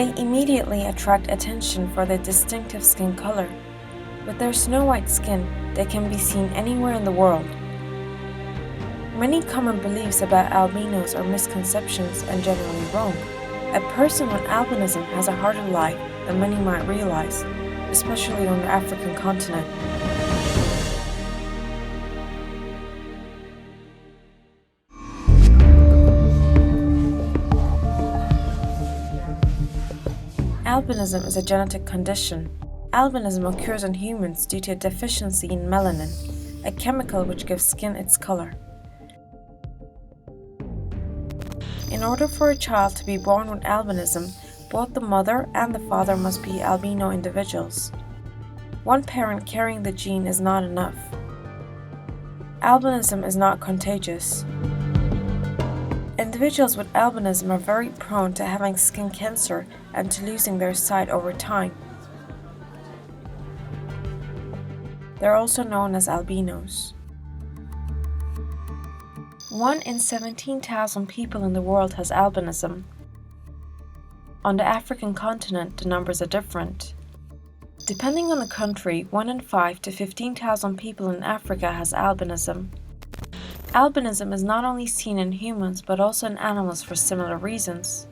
They immediately attract attention for their distinctive skin color. With their snow-white skin, they can be seen anywhere in the world. Many common beliefs about albinos are misconceptions and generally wrong. A person with albinism has a harder life than many might realize, especially on the African continent. Albinism is a genetic condition. Albinism occurs in humans due to a deficiency in melanin, a chemical which gives skin its color. In order for a child to be born with albinism, both the mother and the father must be albino individuals. One parent carrying the gene is not enough. Albinism is not contagious. Individuals with albinism are very prone to having skin cancer and to losing their sight over time. They're also known as albinos. 1 in 17,000 people in the world has albinism. On the African continent, the numbers are different. Depending on the country, 1 in 5 to 15,000 people in Africa has albinism. Albinism is not only seen in humans but also in animals for similar reasons.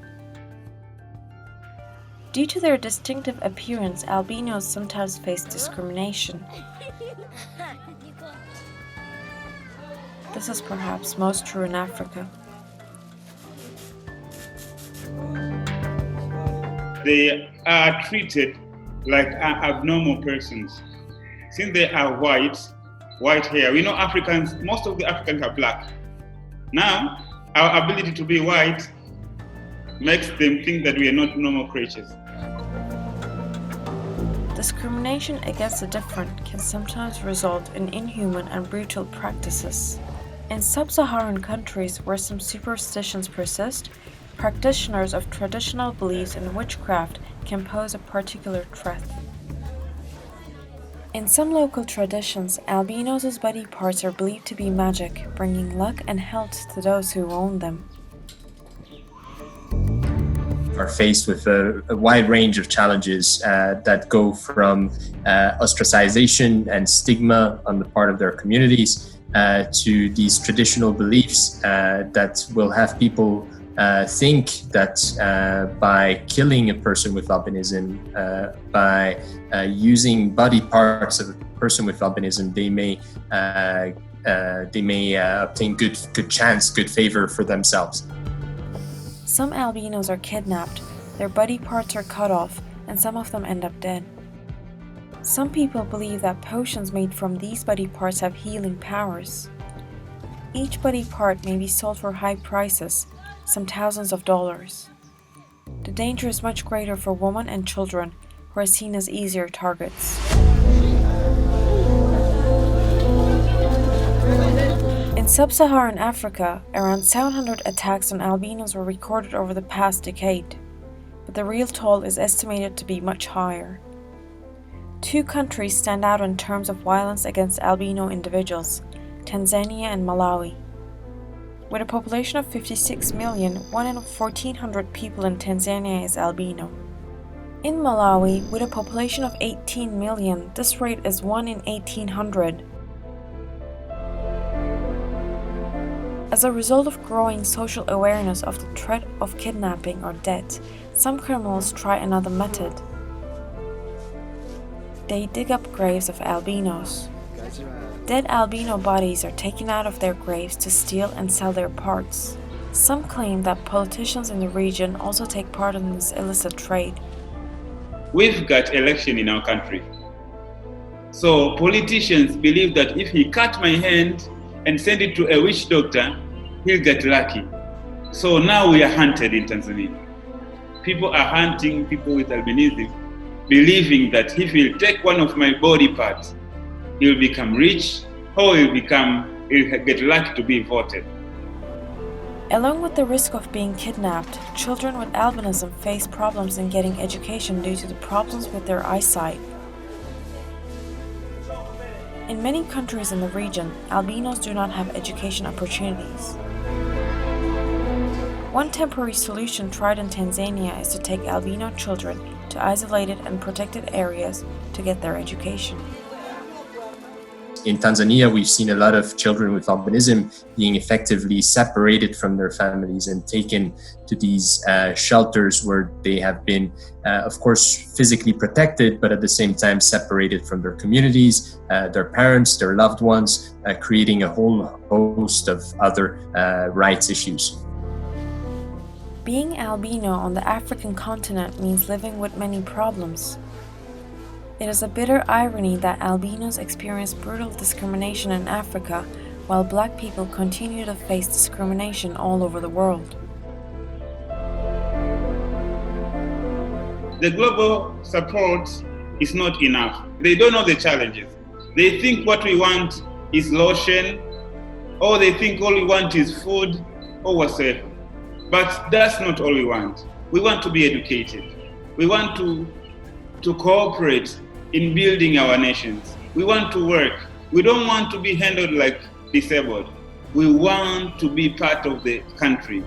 Due to their distinctive appearance, albinos sometimes face discrimination. This is perhaps most true in Africa. They are treated like abnormal persons. Since they are white hair. We know Africans, most of the Africans are black. Now, our ability to be white makes them think that we are not normal creatures. Discrimination against the different can sometimes result in inhuman and brutal practices. In sub-Saharan countries where some superstitions persist, practitioners of traditional beliefs in witchcraft can pose a particular threat. In some local traditions, albinos' body parts are believed to be magic, bringing luck and health to those who own them. Are faced with a wide range of challenges that go from ostracization and stigma on the part of their communities to these traditional beliefs that will have people think that by killing a person with albinism, by using body parts of a person with albinism, they may obtain good favor for themselves. Some albinos are kidnapped, their body parts are cut off, and some of them end up dead. Some people believe that potions made from these body parts have healing powers. Each body part may be sold for high prices, some thousands of dollars. The danger is much greater for women and children, who are seen as easier targets. In sub-Saharan Africa, around 700 attacks on albinos were recorded over the past decade, but the real toll is estimated to be much higher. 2 countries stand out in terms of violence against albino individuals, Tanzania and Malawi. With a population of 56 million, 1 in 1,400 people in Tanzania is albino. In Malawi, with a population of 18 million, this rate is 1 in 1,800. As a result of growing social awareness of the threat of kidnapping or death, some criminals try another method. They dig up graves of albinos. Dead albino bodies are taken out of their graves to steal and sell their parts. Some claim that politicians in the region also take part in this illicit trade. We've got election in our country. So politicians believe that if he cut my hand and send it to a witch doctor, he'll get lucky. So now we are hunted in Tanzania. People are hunting people with albinism, believing that if he'll take one of my body parts, he'll become rich, or he'll get lucky to be voted. Along with the risk of being kidnapped, children with albinism face problems in getting education due to the problems with their eyesight. In many countries in the region, albinos do not have education opportunities. One temporary solution tried in Tanzania is to take albino children to isolated and protected areas to get their education. In Tanzania, we've seen a lot of children with albinism being effectively separated from their families and taken to these shelters where they have been, of course, physically protected, but at the same time separated from their communities, their parents, their loved ones, creating a whole host of other rights issues. Being albino on the African continent means living with many problems. It is a bitter irony that albinos experience brutal discrimination in Africa, while Black people continue to face discrimination all over the world. The global support is not enough. They don't know the challenges. They think what we want is lotion, or they think all we want is food, or whatsoever. But that's not all we want. We want to be educated. We want to cooperate in building our nations. We want to work. We don't want to be handled like disabled. We want to be part of the country.